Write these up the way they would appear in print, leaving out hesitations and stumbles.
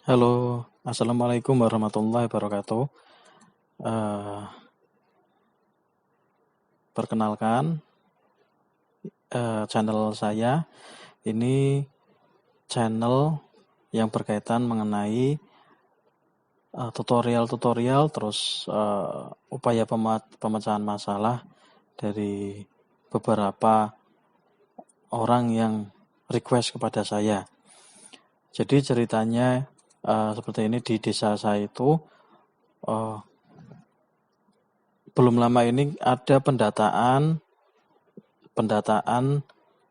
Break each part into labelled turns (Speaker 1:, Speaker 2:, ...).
Speaker 1: Halo, assalamualaikum warahmatullahi wabarakatuh. Eh, Perkenalkan, channel saya ini channel yang berkaitan mengenai tutorial-tutorial, terus upaya pemecahan masalah dari beberapa orang yang request kepada saya. Jadi ceritanya seperti ini, di desa saya itu eh, belum lama ini ada pendataan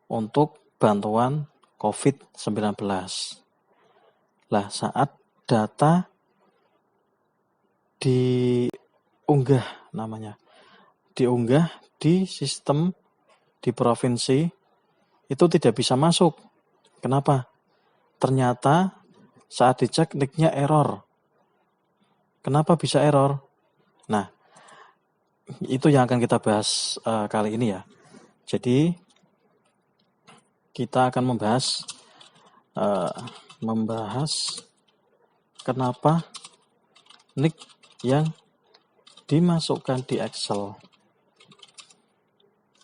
Speaker 1: untuk bantuan COVID-19. Lah, saat data diunggah namanya, diunggah di sistem di provinsi, itu tidak bisa masuk. Kenapa? Ternyata saat dicek nicknya error. Kenapa bisa error? Nah, itu yang akan kita bahas kali ini ya. Jadi kita akan membahas kenapa nick yang dimasukkan di Excel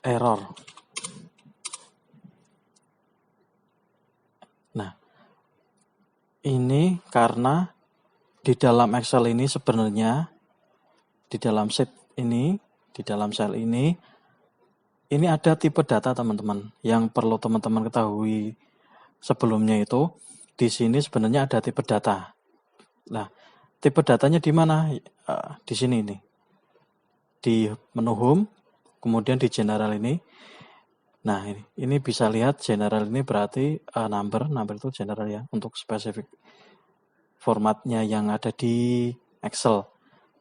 Speaker 1: error. Nah, ini karena di dalam Excel ini sebenarnya, di dalam sheet ini, di dalam sel ini ada tipe data teman-teman. Yang perlu teman-teman ketahui sebelumnya itu, di sini sebenarnya ada tipe data. Nah, tipe datanya di mana? Di sini nih. Di menu home, kemudian di general ini. Nah, ini bisa lihat general ini berarti number itu general ya, untuk spesifik formatnya yang ada di Excel.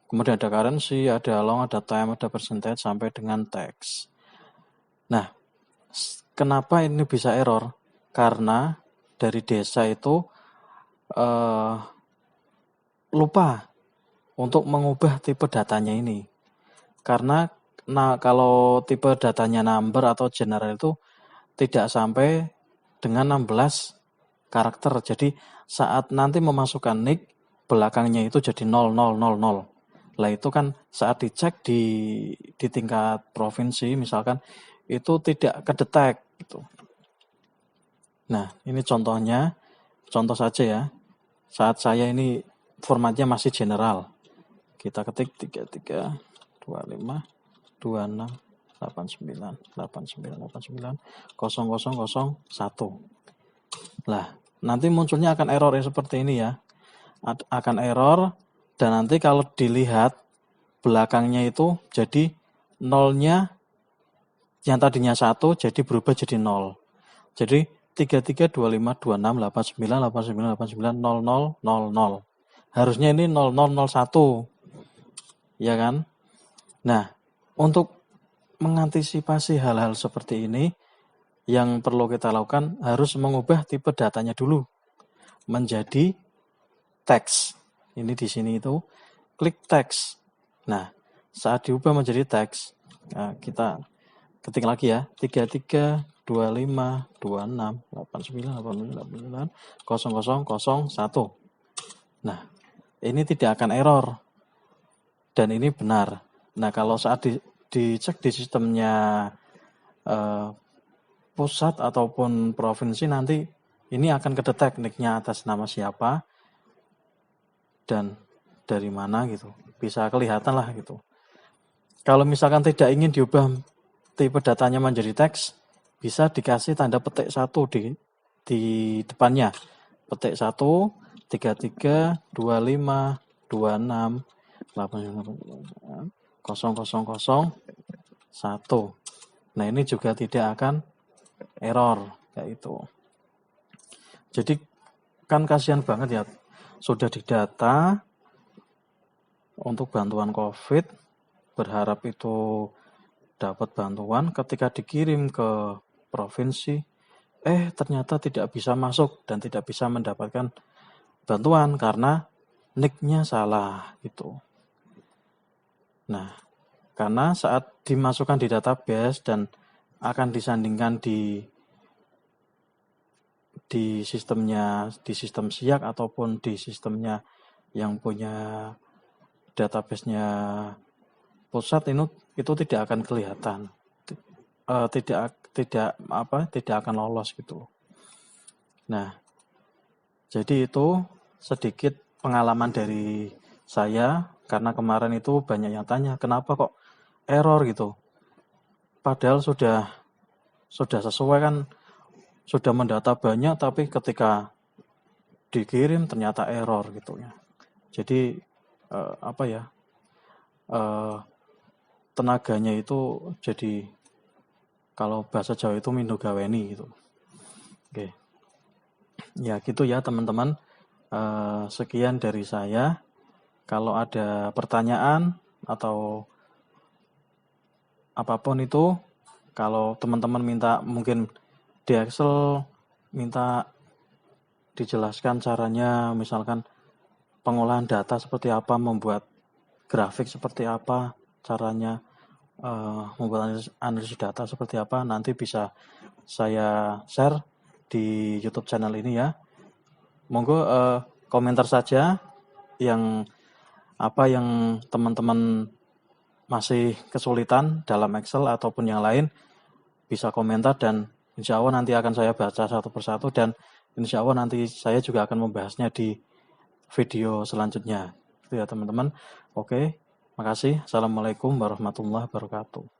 Speaker 1: Kemudian ada currency, ada long, ada time, ada percentage, sampai dengan text. Nah, kenapa ini bisa error? Karena dari desa itu lupa untuk mengubah tipe datanya ini. Karena kalau tipe datanya number atau general itu tidak sampai dengan 16 karakter. Jadi saat nanti memasukkan nick, belakangnya itu jadi 0000. Lah itu kan saat dicek di tingkat provinsi misalkan, itu tidak kedetek gitu. Nah, ini contoh saja ya. Saat saya ini formatnya masih general. Kita ketik 33 25 26 89 89 89 0001. Lah, nanti munculnya akan error ya, seperti ini ya. Akan error, dan nanti kalau dilihat belakangnya itu jadi nolnya, yang tadinya 1 jadi berubah jadi 0. Jadi 33 25 26 89 89 89 00 00. Harusnya ini 0001. Ya kan? Nah, untuk mengantisipasi hal-hal seperti ini, yang perlu kita lakukan harus mengubah tipe datanya dulu menjadi teks. Ini di sini itu klik teks. Nah, saat diubah menjadi teks, kita ketik lagi ya, 33 25 26 89 89 0001. Nah, ini tidak akan error dan ini benar. Nah, kalau saat dicek di sistemnya pusat ataupun provinsi, nanti ini akan kedetek nicknya atas nama siapa dan dari mana gitu, bisa kelihatan lah gitu. Kalau misalkan tidak ingin diubah tipe datanya menjadi teks, bisa dikasih tanda petik 1 di depannya. Petik 1 33 25 26 89 0001. Nah, ini juga tidak akan error kayak itu. Jadi kan kasihan banget ya, sudah didata untuk bantuan COVID, berharap itu dapat bantuan, ketika dikirim ke provinsi, ternyata tidak bisa masuk dan tidak bisa mendapatkan bantuan karena nicknya salah gitu. Nah, karena saat dimasukkan di database dan akan disandingkan di di sistem SIAK ataupun di sistemnya yang punya database-nya pusat itu tidak akan kelihatan. Tidak akan lolos gitu. Nah, jadi itu sedikit pengalaman dari saya, karena kemarin itu banyak yang tanya kenapa kok error gitu. Padahal sudah sesuai kan, sudah mendata banyak, tapi ketika dikirim ternyata error gitu ya. Jadi tenaganya itu jadi, kalau bahasa Jawa itu mindo gaweni gitu. Oke. Ya gitu ya teman-teman. Sekian dari saya. Kalau ada pertanyaan atau apapun itu, kalau teman-teman minta mungkin di Excel minta dijelaskan caranya, misalkan pengolahan data seperti apa, membuat grafik seperti apa, caranya membuat analisis data seperti apa, nanti bisa saya share di YouTube channel ini ya. Monggo komentar saja yang teman-teman masih kesulitan dalam Excel ataupun yang lain, bisa komentar dan insya Allah nanti akan saya baca satu persatu, dan insya Allah nanti saya juga akan membahasnya di video selanjutnya. Itu ya teman-teman. Oke, makasih. Assalamualaikum warahmatullahi wabarakatuh.